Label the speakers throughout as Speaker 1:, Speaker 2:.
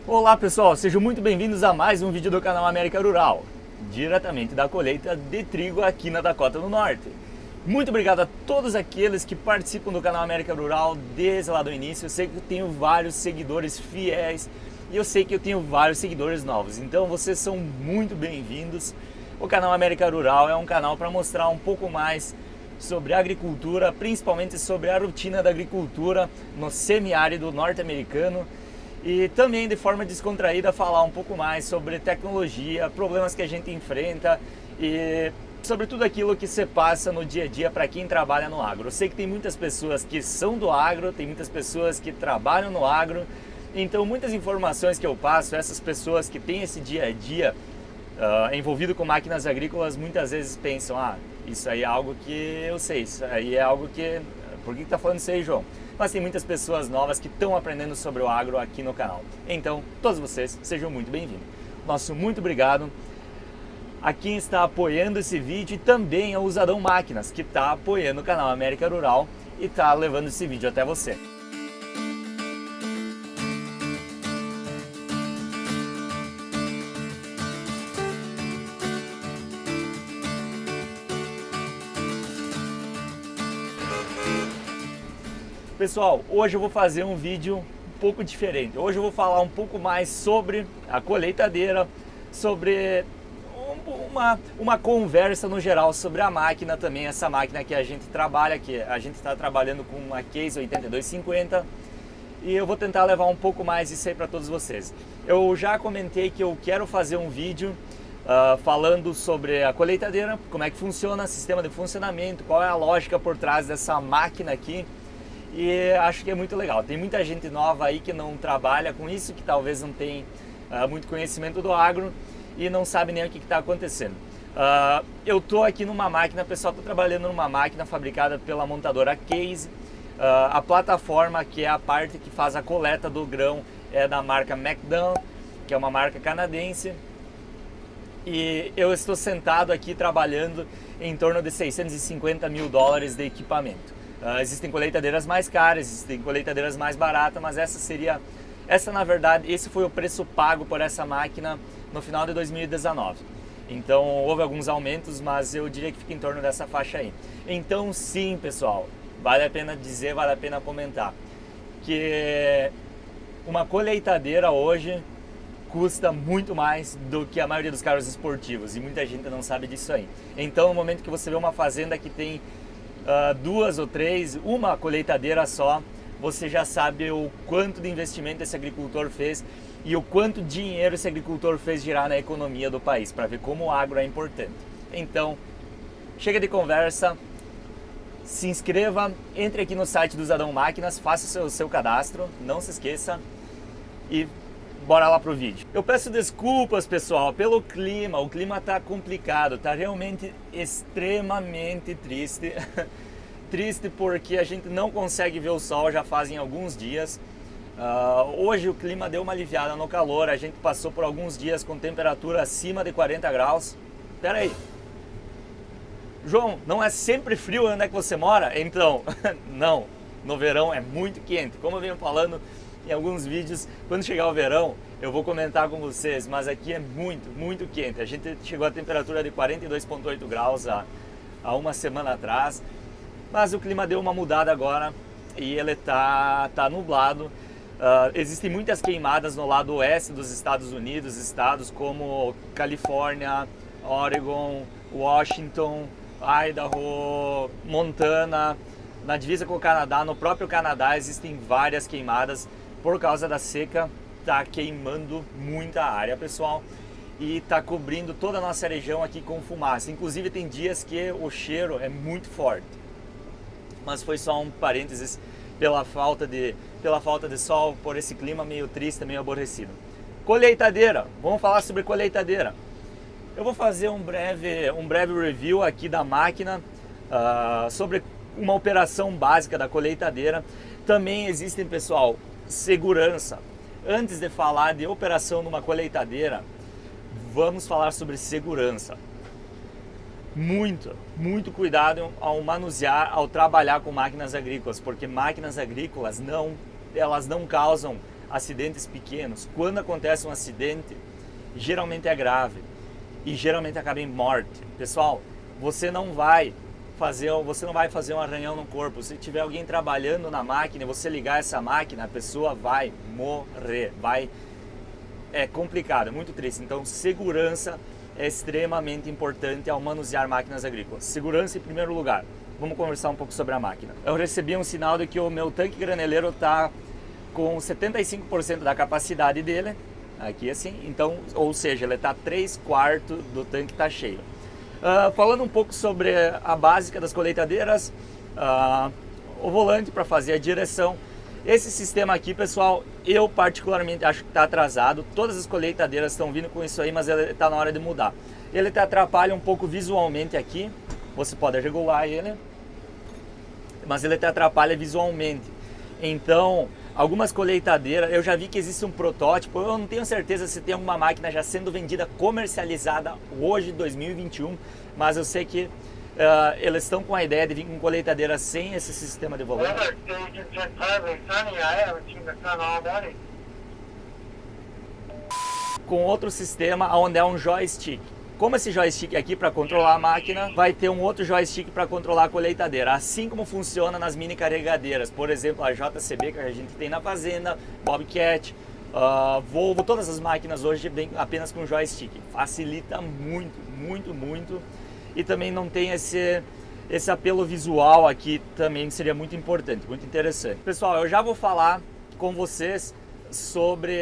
Speaker 1: Olá pessoal, sejam muito bem-vindos a mais um vídeo do canal América Rural, diretamente da colheita de trigo aqui na Dakota do Norte. Muito obrigado a todos aqueles que participam do canal América Rural desde lá do início. Eu sei que eu tenho vários seguidores fiéis e eu sei que eu tenho vários seguidores novos, então vocês são muito bem-vindos. O canal América Rural é um canal para mostrar um pouco mais sobre agricultura, principalmente sobre a rotina da agricultura no semiárido norte-americano. E também de forma descontraída falar um pouco mais sobre tecnologia, problemas que a gente enfrenta e sobre tudo aquilo que se passa no dia a dia para quem trabalha no agro. Eu sei que tem muitas pessoas que são do agro, tem muitas pessoas que trabalham no agro, então muitas informações que eu passo, essas pessoas que têm esse dia a dia envolvido com máquinas agrícolas muitas vezes pensam, isso aí é algo que eu sei, isso aí é algo que... Por que tá falando isso aí, João? Mas tem muitas pessoas novas que estão aprendendo sobre o agro aqui no canal. Então, todos vocês sejam muito bem-vindos. Nosso muito obrigado a quem está apoiando esse vídeo e também ao Usadão Máquinas, que está apoiando o canal América Rural e está levando esse vídeo até você. Pessoal, hoje eu vou fazer um vídeo um pouco diferente. Hoje eu vou falar um pouco mais sobre a colheitadeira, sobre uma conversa no geral sobre a máquina também, essa máquina que a gente trabalha, que a gente está trabalhando com uma Case 8250 e eu vou tentar levar um pouco mais isso aí para todos vocês. Eu já comentei que eu quero fazer um vídeo falando sobre a colheitadeira, como é que funciona, sistema de funcionamento, qual é a lógica por trás dessa máquina aqui. E acho que é muito legal. Tem muita gente nova aí que não trabalha com isso, que talvez não tem muito conhecimento do agro e não sabe nem o que está acontecendo. Eu estou aqui numa máquina, pessoal, estou trabalhando numa máquina fabricada pela montadora Case. A plataforma, que é a parte que faz a coleta do grão, é da marca McDon, que é uma marca canadense. E eu estou sentado aqui trabalhando em torno de 650 mil dólares de equipamento. Existem colheitadeiras mais caras, existem colheitadeiras mais baratas, mas na verdade, esse foi o preço pago por essa máquina no final de 2019. Então houve alguns aumentos, mas eu diria que fica em torno dessa faixa aí. Então sim, pessoal, vale a pena dizer, vale a pena comentar que uma colheitadeira hoje custa muito mais do que a maioria dos carros esportivos e muita gente não sabe disso aí. Então no momento que você vê uma fazenda que tem duas ou três, uma colheitadeira só, você já sabe o quanto de investimento esse agricultor fez e o quanto dinheiro esse agricultor fez girar na economia do país, para ver como o agro é importante. Então, chega de conversa, se inscreva, entre aqui no site do Usadão Máquinas, faça o seu cadastro, não se esqueça e bora lá pro vídeo. Eu peço desculpas, pessoal, pelo clima. O clima tá complicado, tá realmente extremamente triste. Triste porque a gente não consegue ver o sol já fazem alguns dias. Hoje o clima deu uma aliviada no calor, a gente passou por alguns dias com temperatura acima de 40 graus. Pera aí, João, não é sempre frio onde é que você mora? Então, não, no verão é muito quente. Como eu venho falando em alguns vídeos, quando chegar o verão eu vou comentar com vocês, mas aqui é muito, muito quente. A gente chegou a temperatura de 42,8 graus há uma semana atrás, mas o clima deu uma mudada agora e ele tá nublado. Existem muitas queimadas no lado oeste dos Estados Unidos, estados como Califórnia, Oregon, Washington, Idaho, Montana, na divisa com o Canadá. No próprio Canadá existem várias queimadas por causa da seca, tá queimando muita área, pessoal, e tá cobrindo toda a nossa região aqui com fumaça. Inclusive tem dias que o cheiro é muito forte. Mas foi só um parênteses pela falta de sol, por esse clima meio triste, meio aborrecido. Colheitadeira, vamos falar sobre colheitadeira. Eu vou fazer um breve review aqui da máquina, sobre uma operação básica da colheitadeira. Também existem, pessoal, segurança. Antes de falar de operação numa colheitadeira, vamos falar sobre segurança. Muito cuidado ao manusear, ao trabalhar com máquinas agrícolas, porque máquinas agrícolas elas não causam acidentes pequenos. Quando acontece um acidente, geralmente é grave e geralmente acaba em morte. Pessoal, você não vai fazer um arranhão no corpo. Se tiver alguém trabalhando na máquina e você ligar essa máquina, a pessoa vai morrer. É complicado, é muito triste. Então, segurança é extremamente importante ao manusear máquinas agrícolas. Segurança em primeiro lugar. Vamos conversar um pouco sobre a máquina. Eu recebi um sinal de que o meu tanque graneleiro está com 75% da capacidade dele, aqui assim, então, ou seja, ele está 3/4 do tanque está cheio. Falando um pouco sobre a básica das colheitadeiras, o volante para fazer a direção. Esse sistema aqui, pessoal, eu particularmente acho que está atrasado. Todas as colheitadeiras estão vindo com isso aí, mas ele está na hora de mudar. Ele te atrapalha um pouco visualmente aqui, você pode regular ele, mas ele te atrapalha visualmente. Então, algumas colheitadeiras, eu já vi que existe um protótipo, eu não tenho certeza se tem alguma máquina já sendo vendida, comercializada hoje, 2021, mas eu sei que eles estão com a ideia de vir com colheitadeira sem esse sistema de volante. Com outro sistema onde é um joystick. Como esse joystick aqui para controlar a máquina, vai ter um outro joystick para controlar a colheitadeira, assim como funciona nas mini carregadeiras, por exemplo a JCB que a gente tem na fazenda, Bobcat, Volvo, todas as máquinas hoje vêm apenas com joystick, facilita muito, muito, muito, e também não tem esse apelo visual aqui também, que seria muito importante, muito interessante. Pessoal, eu já vou falar com vocês sobre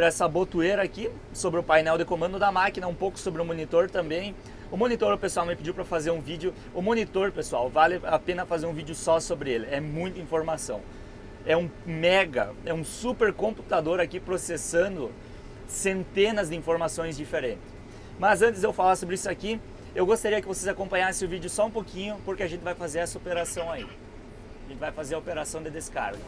Speaker 1: essa botoeira aqui, sobre o painel de comando da máquina, um pouco sobre o monitor também. O monitor, o pessoal me pediu para fazer um vídeo. O monitor, pessoal, vale a pena fazer um vídeo só sobre ele, é muita informação. É um super computador aqui processando centenas de informações diferentes. Mas antes de eu falar sobre isso aqui, eu gostaria que vocês acompanhassem o vídeo só um pouquinho, porque a gente vai fazer essa operação aí. A gente vai fazer a operação de descarga.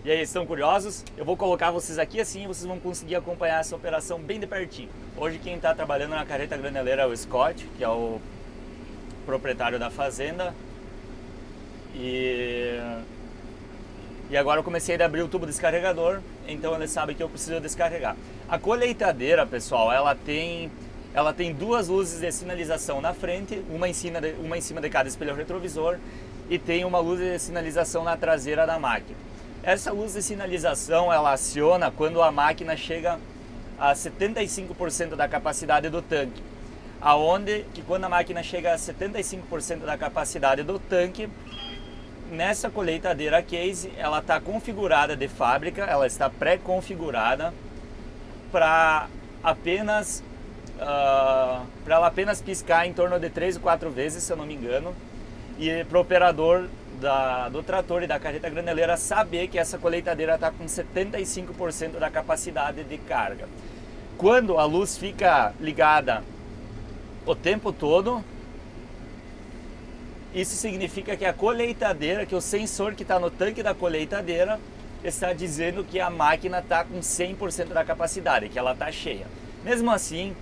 Speaker 1: E aí, estão curiosos? Eu vou colocar vocês aqui assim, vocês vão conseguir acompanhar essa operação bem de pertinho. Hoje quem está trabalhando na carreta graneleira é o Scott, que é o proprietário da fazenda. E agora eu comecei a abrir o tubo descarregador, então ele sabe que eu preciso descarregar. A colheitadeira, pessoal, ela tem duas luzes de sinalização na frente, uma em cima de cada espelho retrovisor, e tem uma luz de sinalização na traseira da máquina. Essa luz de sinalização ela aciona quando a máquina chega a 75% da capacidade do tanque. Aonde que quando a máquina chega a 75% da capacidade do tanque, nessa colheitadeira case, ela está configurada de fábrica, ela está pré-configurada para ela apenas piscar em torno de 3 ou 4 vezes, se eu não me engano, e para o operador do trator e da carreta graneleira saber que essa colheitadeira está com 75% da capacidade de carga. Quando a luz fica ligada o tempo todo, isso significa que a colheitadeira, que o sensor que está no tanque da colheitadeira está dizendo que a máquina está com 100% da capacidade, que ela está cheia. Mesmo assim,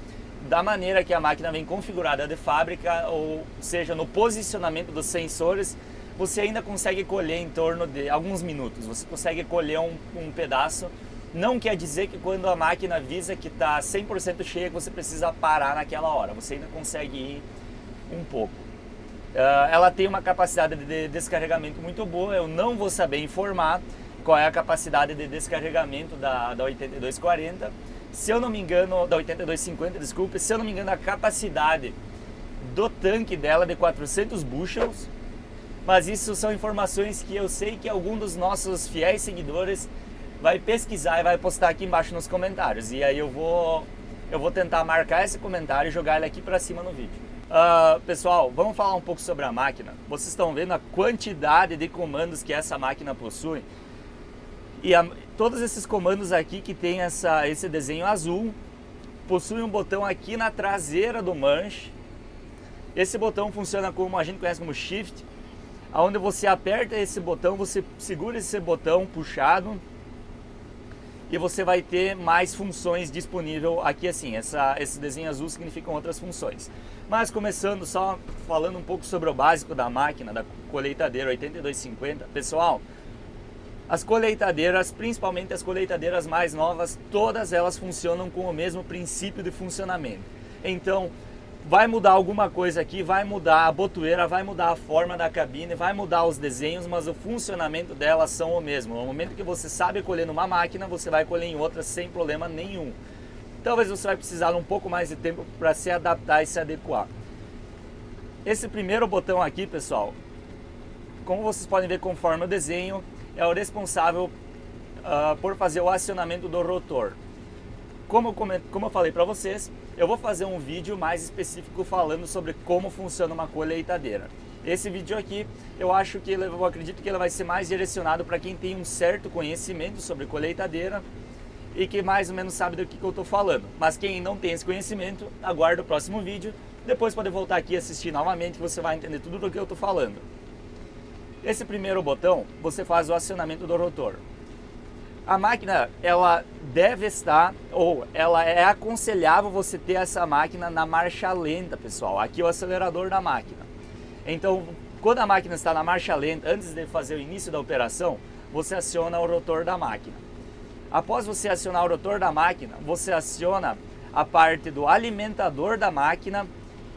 Speaker 1: da maneira que a máquina vem configurada de fábrica, ou seja, no posicionamento dos sensores, você ainda consegue colher em torno de alguns minutos, você consegue colher um pedaço. Não quer dizer que quando a máquina avisa que está 100% cheia, que você precisa parar naquela hora, você ainda consegue ir um pouco. Ela tem uma capacidade de descarregamento muito boa, eu não vou saber informar qual é a capacidade de descarregamento da 8240, se eu não me engano, da 8250, desculpe, se eu não me engano a capacidade do tanque dela é de 400 bushels, mas isso são informações que eu sei que algum dos nossos fiéis seguidores vai pesquisar e vai postar aqui embaixo nos comentários, e aí eu vou tentar marcar esse comentário e jogar ele aqui para cima no vídeo. Pessoal, vamos falar um pouco sobre a máquina. Vocês estão vendo a quantidade de comandos que essa máquina possui. E todos esses comandos aqui que tem esse desenho azul, possuem um botão aqui na traseira do manche. Esse botão funciona como a gente conhece como Shift, onde você aperta esse botão, você segura esse botão puxado e você vai ter mais funções disponível aqui assim. Esse desenho azul significam outras funções. Mas começando só falando um pouco sobre o básico da máquina, da colheitadeira 8250, pessoal, as colheitadeiras, principalmente as colheitadeiras mais novas, todas elas funcionam com o mesmo princípio de funcionamento. Então, vai mudar alguma coisa aqui, vai mudar a botoeira, vai mudar a forma da cabine, vai mudar os desenhos, mas o funcionamento delas são o mesmo. No momento que você sabe colher numa máquina, você vai colher em outra sem problema nenhum. Talvez você vai precisar de um pouco mais de tempo para se adaptar e se adequar. Esse primeiro botão aqui, pessoal, como vocês podem ver conforme o desenho, é o responsável por fazer o acionamento do rotor. Como eu falei para vocês, eu vou fazer um vídeo mais específico falando sobre como funciona uma colheitadeira. Esse vídeo aqui, eu acredito que ele vai ser mais direcionado para quem tem um certo conhecimento sobre colheitadeira e que mais ou menos sabe do que eu estou falando. Mas quem não tem esse conhecimento, aguarda o próximo vídeo. Depois pode voltar aqui e assistir novamente, que você vai entender tudo do que eu estou falando. Esse primeiro botão, você faz o acionamento do rotor. A máquina, ela deve estar, ou ela é aconselhável você ter essa máquina na marcha lenta, pessoal. Aqui é o acelerador da máquina. Então, quando a máquina está na marcha lenta, antes de fazer o início da operação, você aciona o rotor da máquina. Após você acionar o rotor da máquina, você aciona a parte do alimentador da máquina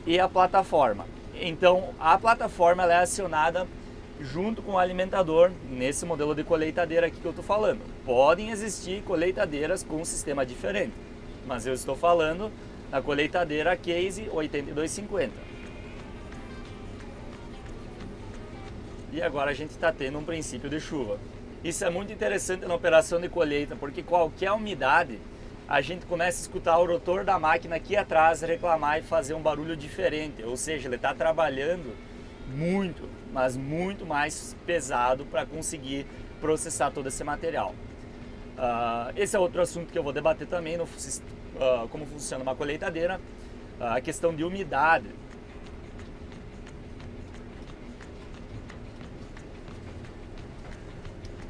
Speaker 1: e a plataforma. Então, a plataforma ela é acionada junto com o alimentador nesse modelo de colheitadeira aqui que eu estou falando. Podem existir colheitadeiras com um sistema diferente, mas eu estou falando da colheitadeira Case 8250. E agora a gente está tendo um princípio de chuva. Isso é muito interessante na operação de colheita, porque qualquer umidade, a gente começa a escutar o rotor da máquina aqui atrás reclamar e fazer um barulho diferente, ou seja, ele está trabalhando muito, mas muito mais pesado para conseguir processar todo esse material. Esse é outro assunto que eu vou debater também, como funciona uma colheitadeira, a questão de umidade.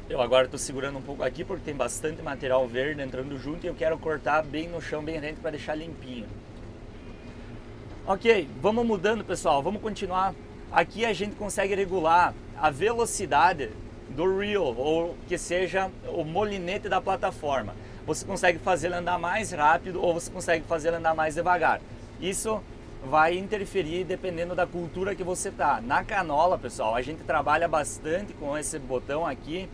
Speaker 1: Eu agora estou segurando um pouco aqui porque tem bastante material verde entrando junto e eu quero cortar bem no chão, bem rente, para deixar limpinho. Ok, vamos mudando, pessoal, vamos continuar. Aqui a gente consegue regular a velocidade do reel, ou que seja o molinete da plataforma. Você consegue fazer ele andar mais rápido ou você consegue fazer ele andar mais devagar. Isso vai interferir dependendo da cultura que você está. Na canola, pessoal, a gente trabalha bastante com esse botão aqui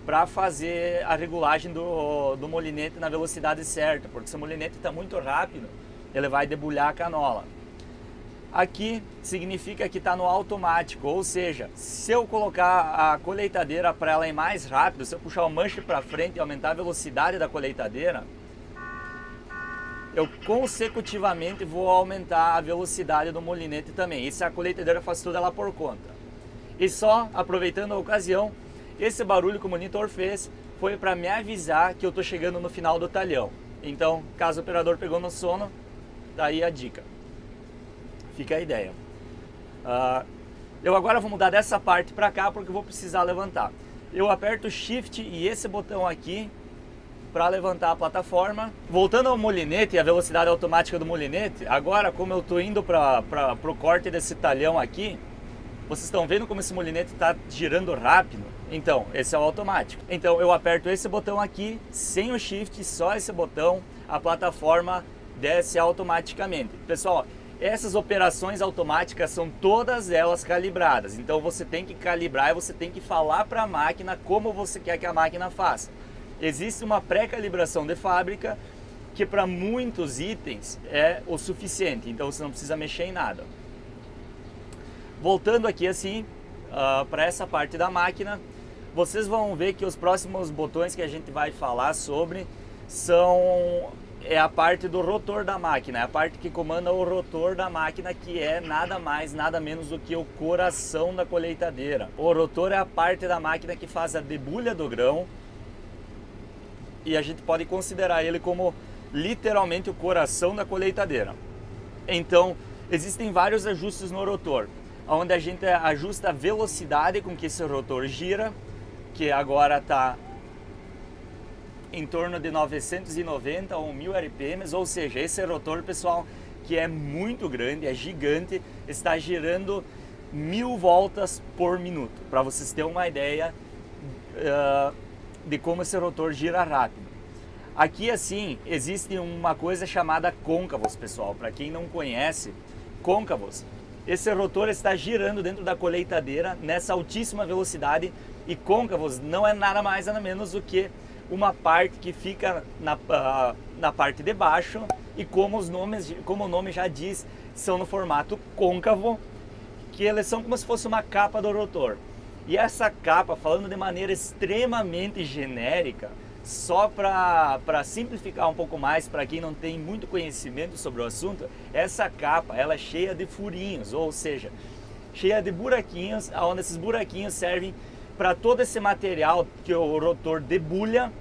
Speaker 1: para fazer a regulagem do molinete na velocidade certa, porque se o molinete está muito rápido, ele vai debulhar a canola. Aqui significa que está no automático, ou seja, se eu colocar a colheitadeira para ela ir mais rápido, se eu puxar o manche para frente e aumentar a velocidade da colheitadeira, eu consecutivamente vou aumentar a velocidade do molinete também. E se a colheitadeira faz tudo ela por conta. E só aproveitando a ocasião, esse barulho que o monitor fez foi para me avisar que eu estou chegando no final do talhão. Então, caso o operador pegou no sono, tá aí a dica. Fica a ideia. Eu agora vou mudar dessa parte para cá porque eu vou precisar levantar. Eu aperto Shift e esse botão aqui para levantar a plataforma. Voltando ao molinete e a velocidade automática do molinete, agora como eu estou indo para o corte desse talhão aqui, vocês estão vendo como esse molinete está girando rápido? Então, esse é o automático. Então eu aperto esse botão aqui, sem o Shift, só esse botão, a plataforma desce automaticamente. Pessoal, essas operações automáticas são todas elas calibradas, então você tem que calibrar e você tem que falar para a máquina como você quer que a máquina faça. Existe uma pré-calibração de fábrica que para muitos itens é o suficiente, então você não precisa mexer em nada. Voltando aqui assim, para essa parte da máquina, vocês vão ver que os próximos botões que a gente vai falar sobre é a parte do rotor da máquina, é a parte que comanda o rotor da máquina, que é nada mais, nada menos do que o coração da colheitadeira. O rotor é a parte da máquina que faz a debulha do grão e a gente pode considerar ele como literalmente o coração da colheitadeira. Então, existem vários ajustes no rotor, onde a gente ajusta a velocidade com que esse rotor gira, que agora está em torno de 990 ou 1000 RPMs, ou seja, esse rotor, pessoal, que é muito grande, é gigante, está girando 1000 voltas por minuto, para vocês terem uma ideia de como esse rotor gira rápido. Aqui assim, existe uma coisa chamada côncavos, pessoal, para quem não conhece, côncavos. Esse rotor está girando dentro da colheitadeira nessa altíssima velocidade, e côncavos não é nada mais nada menos do que uma parte que fica na parte de baixo, e como o nome já diz, são no formato côncavo, que eles são como se fosse uma capa do rotor. E essa capa, falando de maneira extremamente genérica, só para simplificar um pouco mais para quem não tem muito conhecimento sobre o assunto, essa capa ela é cheia de furinhos, ou seja, cheia de buraquinhos, onde esses buraquinhos servem para todo esse material que o rotor debulha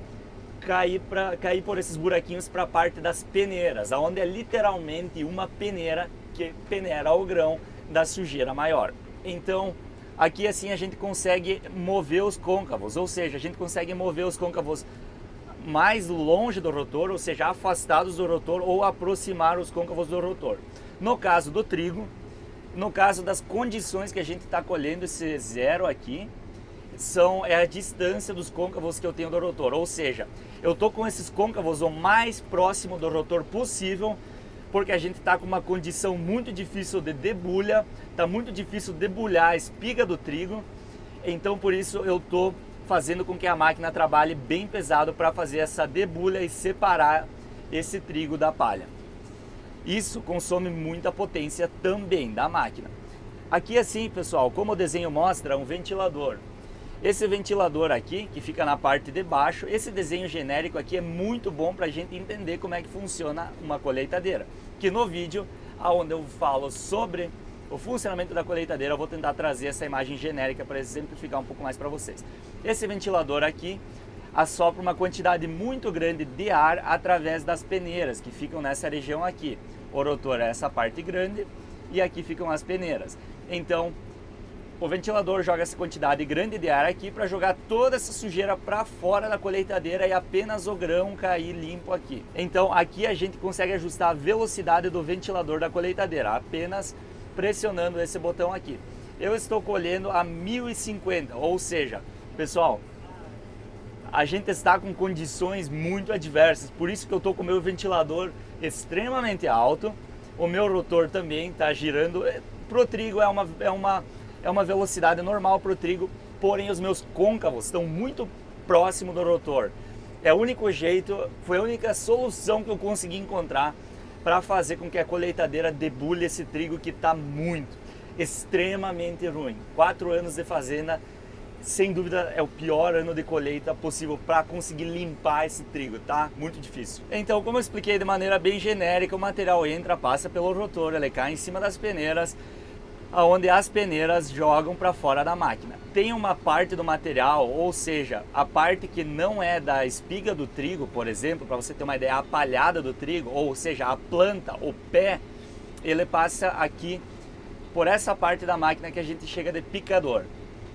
Speaker 1: cair por esses buraquinhos para a parte das peneiras, onde é literalmente uma peneira que peneira o grão da sujeira maior. Então, aqui assim a gente consegue mover os côncavos, ou seja, a gente consegue mover os côncavos mais longe do rotor, ou seja, afastados do rotor, ou aproximar os côncavos do rotor. No caso do trigo, no caso das condições que a gente está colhendo, esse zero aqui, é a distância dos côncavos que eu tenho do rotor, ou seja, eu estou com esses côncavos o mais próximo do rotor possível, porque a gente está com uma condição muito difícil de debulha, está muito difícil debulhar a espiga do trigo, então por isso eu estou fazendo com que a máquina trabalhe bem pesado para fazer essa debulha e separar esse trigo da palha. Isso consome muita potência também da máquina. Aqui assim, pessoal, como o desenho mostra, um ventilador. Esse ventilador aqui, que fica na parte de baixo, esse desenho genérico aqui é muito bom para a gente entender como é que funciona uma colheitadeira. Que no vídeo, onde eu falo sobre o funcionamento da colheitadeira, eu vou tentar trazer essa imagem genérica para exemplificar um pouco mais para vocês. Esse ventilador aqui assopra uma quantidade muito grande de ar através das peneiras, que ficam nessa região aqui. O rotor é essa parte grande e aqui ficam as peneiras. Então, o ventilador joga essa quantidade grande de ar aqui para jogar toda essa sujeira para fora da colheitadeira e apenas o grão cair limpo aqui. Então aqui a gente consegue ajustar a velocidade do ventilador da colheitadeira, apenas pressionando esse botão aqui. Eu estou colhendo a 1050, ou seja, pessoal, a gente está com condições muito adversas, por isso que eu estou com o meu ventilador extremamente alto, o meu rotor também está girando. Pro trigo é uma velocidade normal para o trigo, porém os meus côncavos estão muito próximo do rotor. É o único jeito, foi a única solução que eu consegui encontrar para fazer com que a colheitadeira debulhe esse trigo que está extremamente ruim. 4 anos de fazenda, sem dúvida é o pior ano de colheita possível para conseguir limpar esse trigo, tá? Muito difícil. Então, como eu expliquei de maneira bem genérica, o material entra, passa pelo rotor, ele cai em cima das peneiras, onde as peneiras jogam para fora da máquina. Tem uma parte do material, ou seja, a parte que não é da espiga do trigo, por exemplo, para você ter uma ideia, a palhada do trigo, ou seja, a planta, o pé, ele passa aqui por essa parte da máquina que a gente chama de picador.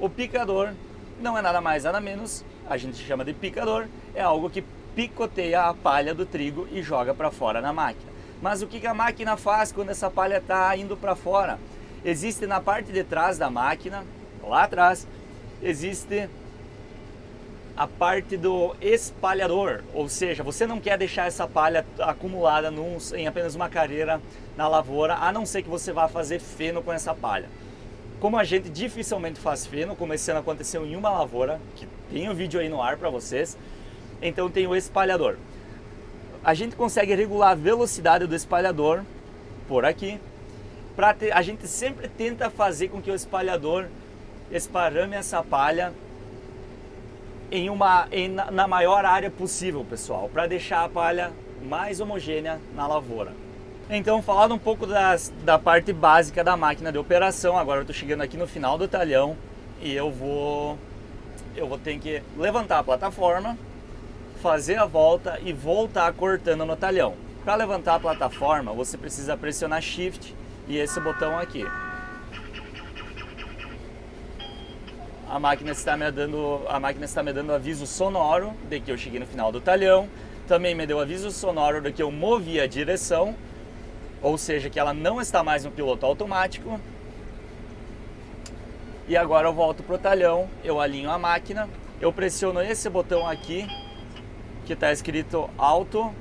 Speaker 1: O picador não é nada mais nada menos, a gente chama de picador, é algo que picoteia a palha do trigo e joga para fora na máquina. Mas o que a máquina faz quando essa palha está indo para fora? Existe na parte de trás da máquina, lá atrás, existe a parte do espalhador, ou seja, você não quer deixar essa palha acumulada em apenas uma carreira na lavoura, a não ser que você vá fazer feno com essa palha. Como a gente dificilmente faz feno, como esse ano aconteceu em uma lavoura, que tem um vídeo aí no ar para vocês, então tem o espalhador. A gente consegue regular a velocidade do espalhador por aqui. A gente sempre tenta fazer com que o espalhador esparrame essa palha na maior área possível, pessoal, para deixar a palha mais homogênea na lavoura. Então, falando um pouco da parte básica da máquina de operação, agora eu estou chegando aqui no final do talhão e eu vou ter que levantar a plataforma, fazer a volta e voltar cortando no talhão. Para levantar a plataforma, você precisa pressionar Shift e esse botão aqui. a máquina está me dando aviso sonoro de que eu cheguei no final do talhão. Também me deu aviso sonoro de que eu movi a direção, ou seja, que ela não está mais no piloto automático. E agora eu volto pro talhão, eu alinho a máquina, eu pressiono esse botão aqui, que está escrito Auto,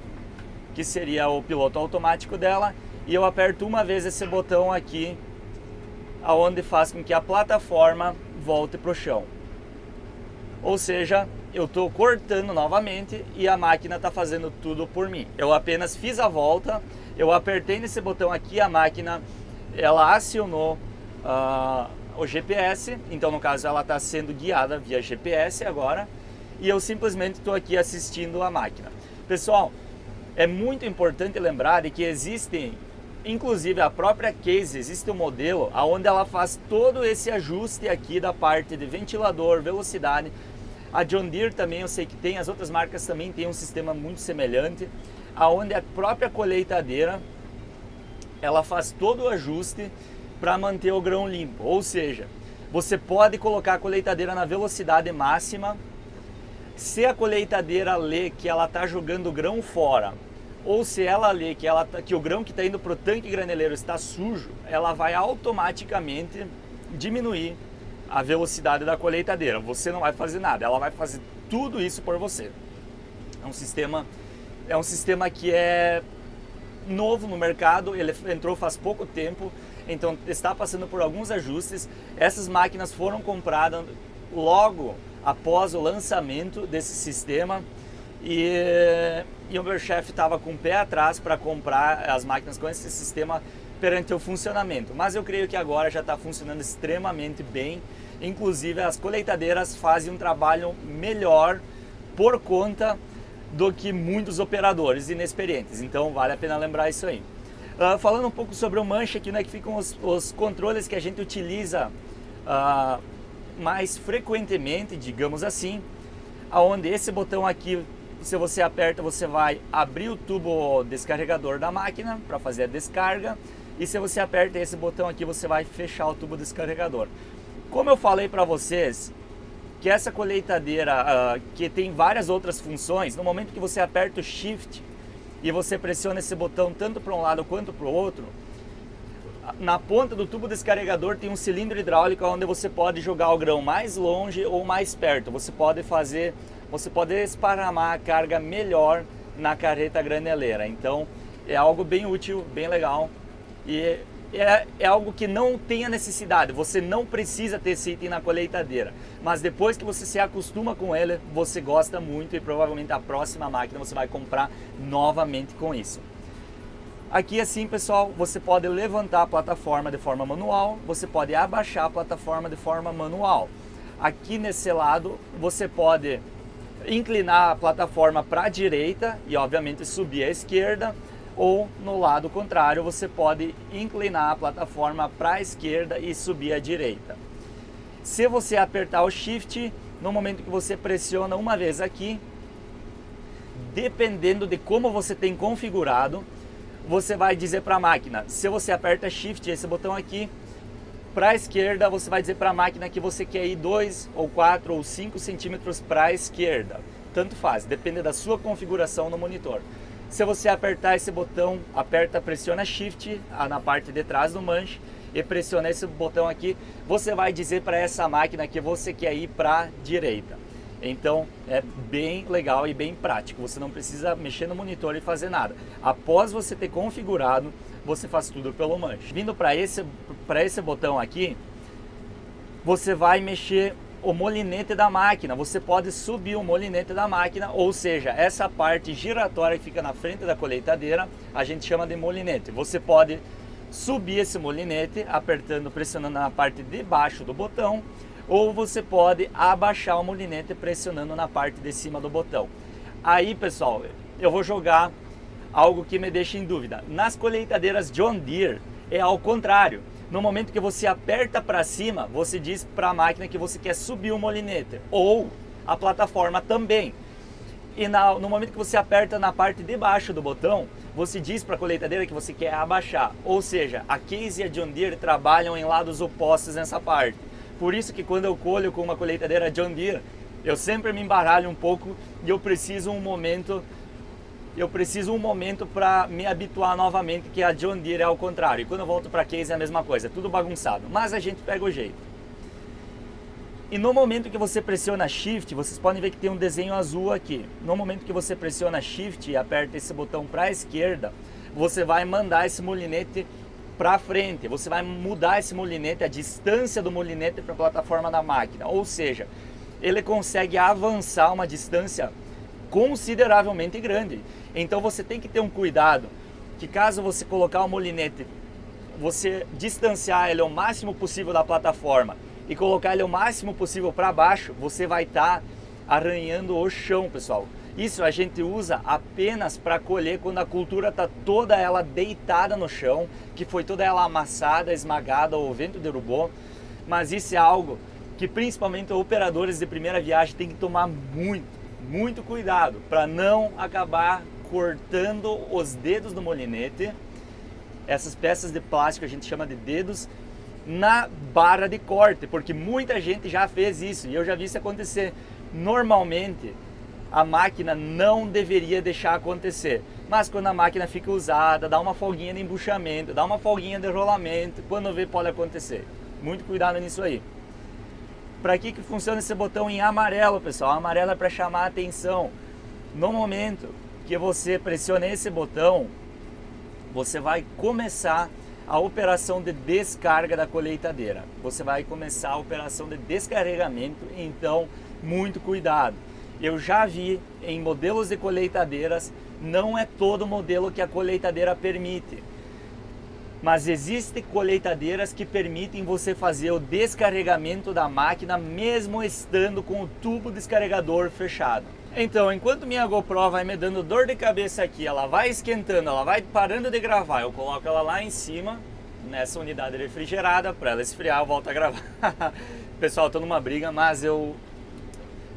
Speaker 1: que seria o piloto automático dela, e eu aperto uma vez esse botão aqui, aonde faz com que a plataforma volte pro chão. Ou seja, eu estou cortando novamente e a máquina está fazendo tudo por mim. Eu apenas fiz a volta, eu apertei nesse botão aqui, a máquina ela acionou o GPS, então no caso ela está sendo guiada via GPS agora, e eu simplesmente estou aqui assistindo a máquina. Pessoal, é muito importante lembrar de que existem, inclusive a própria Case, existe um modelo onde ela faz todo esse ajuste aqui da parte de ventilador, velocidade. A John Deere também eu sei que tem, as outras marcas também têm um sistema muito semelhante, aonde a própria colheitadeira ela faz todo o ajuste para manter o grão limpo. Ou seja, você pode colocar a colheitadeira na velocidade máxima. Se a colheitadeira lê que ela está jogando o grão fora, ou se ela lê que o grão que está indo para o tanque graneleiro está sujo, ela vai automaticamente diminuir a velocidade da colheitadeira. Você não vai fazer nada, ela vai fazer tudo isso por você. É um sistema que é novo no mercado, ele entrou faz pouco tempo, então está passando por alguns ajustes. Essas máquinas foram compradas logo após o lançamento desse sistema e o meu chefe estava com o pé atrás para comprar as máquinas com esse sistema perante o funcionamento, mas eu creio que agora já está funcionando extremamente bem. Inclusive as colheitadeiras fazem um trabalho melhor por conta do que muitos operadores inexperientes, então vale a pena lembrar isso aí. Falando um pouco sobre o manche aqui, né, que ficam os controles que a gente utiliza mais frequentemente, digamos assim, aonde esse botão aqui, se você aperta, você vai abrir o tubo descarregador da máquina para fazer a descarga, e se você aperta esse botão aqui, você vai fechar o tubo descarregador. Como eu falei para vocês, que essa colheitadeira que tem várias outras funções, no momento que você aperta o Shift e você pressiona esse botão tanto para um lado quanto para o outro, na ponta do tubo descarregador tem um cilindro hidráulico onde você pode jogar o grão mais longe ou mais perto. Você pode esparramar a carga melhor na carreta graneleira. Então é algo bem útil, bem legal, e é algo que não tem a necessidade, você não precisa ter esse item na colheitadeira, mas depois que você se acostuma com ele, você gosta muito e provavelmente a próxima máquina você vai comprar novamente com isso. Aqui assim, pessoal, você pode levantar a plataforma de forma manual, você pode abaixar a plataforma de forma manual. Aqui nesse lado você pode inclinar a plataforma para a direita e obviamente subir à esquerda, ou no lado contrário você pode inclinar a plataforma para a esquerda e subir à direita. Se você apertar o Shift, no momento que você pressiona uma vez aqui, dependendo de como você tem configurado, você vai dizer para a máquina, se você aperta Shift, esse botão aqui, para a esquerda, você vai dizer para a máquina que você quer ir 2 ou 4 ou 5 centímetros para a esquerda. Tanto faz, depende da sua configuração no monitor. Se você apertar esse botão, pressiona Shift na parte de trás do manche e pressiona esse botão aqui, você vai dizer para essa máquina que você quer ir para a direita. Então é bem legal e bem prático, você não precisa mexer no monitor e fazer nada. Após você ter configurado, você faz tudo pelo manche. Vindo para esse botão aqui, você vai mexer o molinete da máquina, você pode subir o molinete da máquina, ou seja, essa parte giratória que fica na frente da colheitadeira, a gente chama de molinete. Você pode subir esse molinete pressionando na parte de baixo do botão, ou você pode abaixar o molinete pressionando na parte de cima do botão. Aí, pessoal, eu vou jogar algo que me deixa em dúvida. Nas colheitadeiras John Deere é ao contrário. No momento que você aperta para cima, você diz para a máquina que você quer subir o molinete, ou a plataforma também. E no momento que você aperta na parte de baixo do botão, você diz para a colheitadeira que você quer abaixar. Ou seja, a Case e a John Deere trabalham em lados opostos nessa parte. Por isso que quando eu colho com uma colheitadeira John Deere, eu sempre me embaralho um pouco e eu preciso um momento para me habituar novamente, que a John Deere é ao contrário. E quando eu volto para Case é a mesma coisa, é tudo bagunçado, mas a gente pega o jeito. E no momento que você pressiona Shift, vocês podem ver que tem um desenho azul aqui. No momento que você pressiona Shift e aperta esse botão para a esquerda, você vai mandar esse molinete para frente. Você vai mudar esse molinete, a distância do molinete para a plataforma da máquina. Ou seja, ele consegue avançar uma distância consideravelmente grande. Então você tem que ter um cuidado, que caso você colocar o molinete, você distanciar ele o máximo possível da plataforma e colocar ele o máximo possível para baixo, você vai estar arranhando o chão, pessoal. Isso a gente usa apenas para colher quando a cultura está toda ela deitada no chão, que foi toda ela amassada, esmagada, o vento derrubou. Mas isso é algo que principalmente operadores de primeira viagem têm que tomar muito cuidado para não acabar cortando os dedos do molinete, essas peças de plástico a gente chama de dedos, na barra de corte, porque muita gente já fez isso e eu já vi isso acontecer. Normalmente a máquina não deveria deixar acontecer, mas quando a máquina fica usada, dá uma folguinha de embuchamento, dá uma folguinha de rolamento, quando vê pode acontecer. Muito cuidado nisso aí. Para que funciona esse botão em amarelo, pessoal? Amarelo é para chamar a atenção. No momento que você pressiona esse botão, você vai começar a operação de descarga da colheitadeira. Você vai começar a operação de descarregamento, então muito cuidado. Eu já vi em modelos de colheitadeiras, não é todo modelo que a colheitadeira permite. Mas existem colheitadeiras que permitem você fazer o descarregamento da máquina mesmo estando com o tubo descarregador fechado. Então, enquanto minha GoPro vai me dando dor de cabeça aqui, ela vai esquentando, ela vai parando de gravar, eu coloco ela lá em cima, nessa unidade refrigerada, para ela esfriar, eu volto a gravar. Pessoal, eu tô numa briga, mas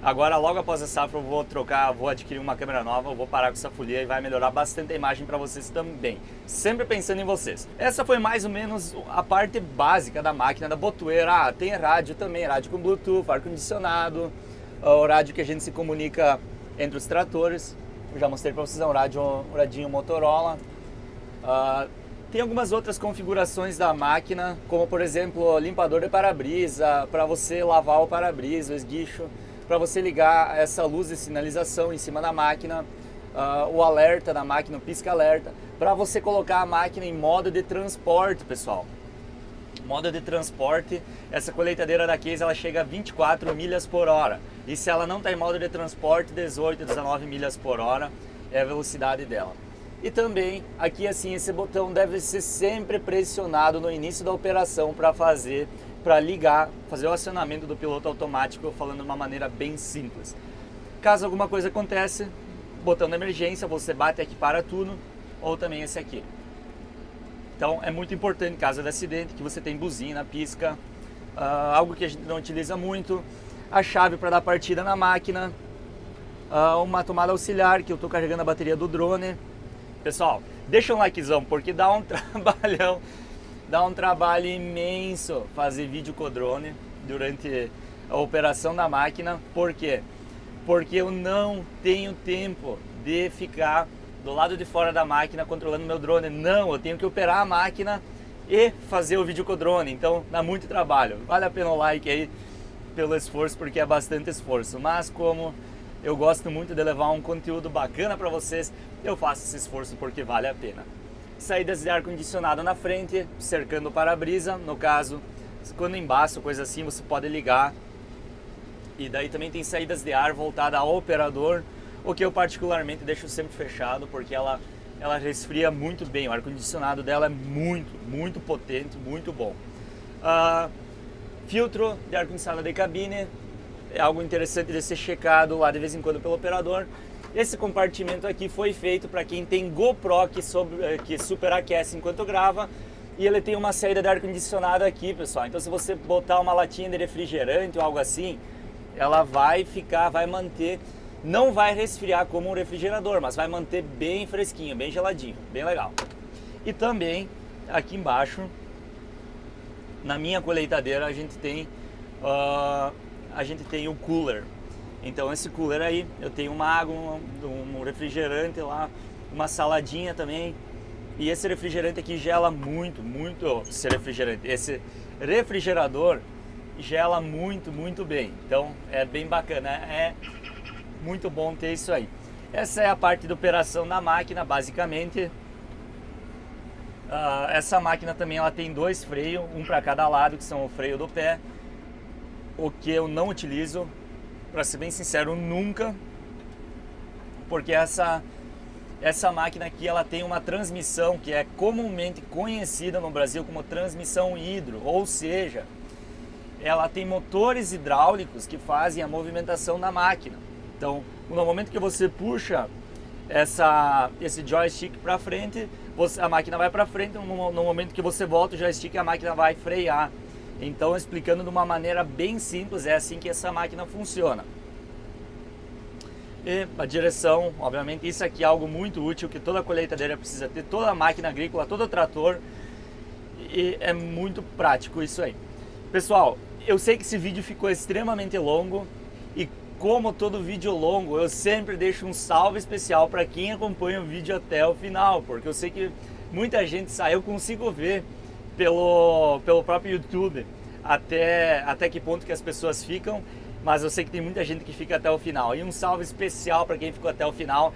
Speaker 1: agora, logo após a safra, eu vou adquirir uma câmera nova, eu vou parar com essa folia e vai melhorar bastante a imagem para vocês também. Sempre pensando em vocês. Essa foi mais ou menos a parte básica da máquina, da botoeira. Tem rádio também, rádio com Bluetooth, ar-condicionado, o rádio que a gente se comunica entre os tratores. Eu já mostrei para vocês, é um radinho Motorola. Tem algumas outras configurações da máquina, como por exemplo, limpador de para-brisa, para você lavar o para-brisa, o esguicho, para você ligar essa luz de sinalização em cima da máquina, o alerta da máquina, o pisca-alerta, para você colocar a máquina em modo de transporte, pessoal. Modo de transporte, essa colheitadeira da Case ela chega a 24 milhas por hora. E se ela não está em modo de transporte, 18, 19 milhas por hora é a velocidade dela. E também, aqui assim, esse botão deve ser sempre pressionado no início da operação para ligar, fazer o acionamento do piloto automático, falando de uma maneira bem simples. Caso alguma coisa aconteça, botão de emergência, você bate aqui para tudo, ou também esse aqui. Então é muito importante, caso de acidente, que você tem buzina, pisca, algo que a gente não utiliza muito, a chave para dar partida na máquina, uma tomada auxiliar, que eu estou carregando a bateria do drone. Pessoal, deixa um likezão, porque dá um trabalhão. Dá um trabalho imenso fazer vídeo com o drone durante a operação da máquina. Por quê? Porque eu não tenho tempo de ficar do lado de fora da máquina controlando meu drone. Não, eu tenho que operar a máquina e fazer o vídeo com o drone. Então dá muito trabalho. Vale a pena o like aí pelo esforço, porque é bastante esforço. Mas como eu gosto muito de levar um conteúdo bacana para vocês, eu faço esse esforço porque vale a pena. Saídas de ar-condicionado na frente, cercando o para-brisa. No caso, quando embaça, coisa assim, você pode ligar. E daí também tem saídas de ar voltada ao operador, o que eu particularmente deixo sempre fechado, porque ela resfria muito bem. O ar-condicionado dela é muito potente, muito bom. Filtro de ar-condicionado de cabine é algo interessante de ser checado lá de vez em quando pelo operador. Esse compartimento aqui foi feito para quem tem GoPro que superaquece enquanto grava, e ele tem uma saída de ar-condicionado aqui, pessoal. Então se você botar uma latinha de refrigerante ou algo assim, ela vai manter, não vai resfriar como um refrigerador, mas vai manter bem fresquinho, bem geladinho, bem legal. E também aqui embaixo, na minha colheitadeira, a gente tem a gente tem o cooler. Então esse cooler aí, eu tenho uma água, um refrigerante lá, uma saladinha também. E esse refrigerante aqui gela muito, esse refrigerador gela muito bem. Então é bem bacana, é muito bom ter isso aí. Essa é a parte de operação da máquina, basicamente. Essa máquina também ela tem 2 freios, um para cada lado, que são o freio do pé. O que eu não utilizo, para ser bem sincero, nunca, porque essa máquina aqui ela tem uma transmissão que é comumente conhecida no Brasil como transmissão hidro, ou seja, ela tem motores hidráulicos que fazem a movimentação da máquina. Então, no momento que você puxa esse joystick para frente, a máquina vai para frente, no momento que você volta o joystick, a máquina vai frear. Então, explicando de uma maneira bem simples, é assim que essa máquina funciona. E a direção, obviamente, isso aqui é algo muito útil que toda colheitadeira precisa ter, toda máquina agrícola, todo trator, e é muito prático isso aí. Pessoal, eu sei que esse vídeo ficou extremamente longo e como todo vídeo longo, eu sempre deixo um salve especial para quem acompanha o vídeo até o final, porque eu sei que muita gente sai, eu consigo ver pelo próprio YouTube até que ponto que as pessoas ficam, mas eu sei que tem muita gente que fica até o final. E um salve especial para quem ficou até o final.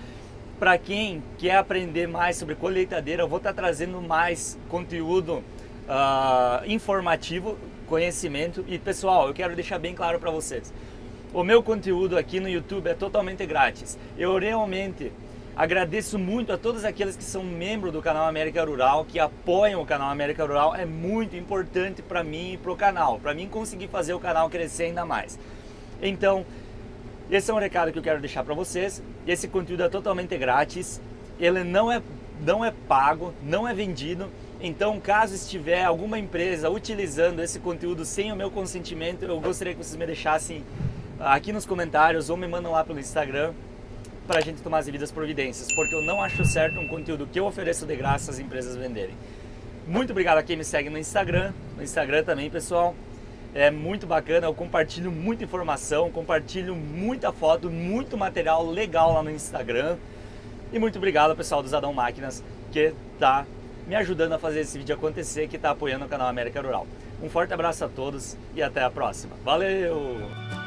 Speaker 1: Para quem quer aprender mais sobre colheitadeira, eu vou estar trazendo mais conteúdo informativo, conhecimento. E pessoal, eu quero deixar bem claro para vocês, o meu conteúdo aqui no YouTube é totalmente grátis. Eu realmente agradeço muito a todos aqueles que são membros do canal América Rural, que apoiam o canal América Rural. É muito importante para mim e para o canal, para mim conseguir fazer o canal crescer ainda mais. Então, esse é um recado que eu quero deixar para vocês. Esse conteúdo é totalmente grátis, ele não é pago, não é vendido. Então, caso estiver alguma empresa utilizando esse conteúdo sem o meu consentimento, eu gostaria que vocês me deixassem aqui nos comentários ou me mandam lá pelo Instagram para a gente tomar as devidas providências, porque eu não acho certo um conteúdo que eu ofereço de graça às empresas venderem. Muito obrigado a quem me segue no Instagram também, pessoal. É muito bacana, eu compartilho muita informação, compartilho muita foto, muito material legal lá no Instagram. E muito obrigado ao pessoal do Zadão Máquinas que está me ajudando a fazer esse vídeo acontecer, que está apoiando o canal América Rural. Um forte abraço a todos e até a próxima. Valeu!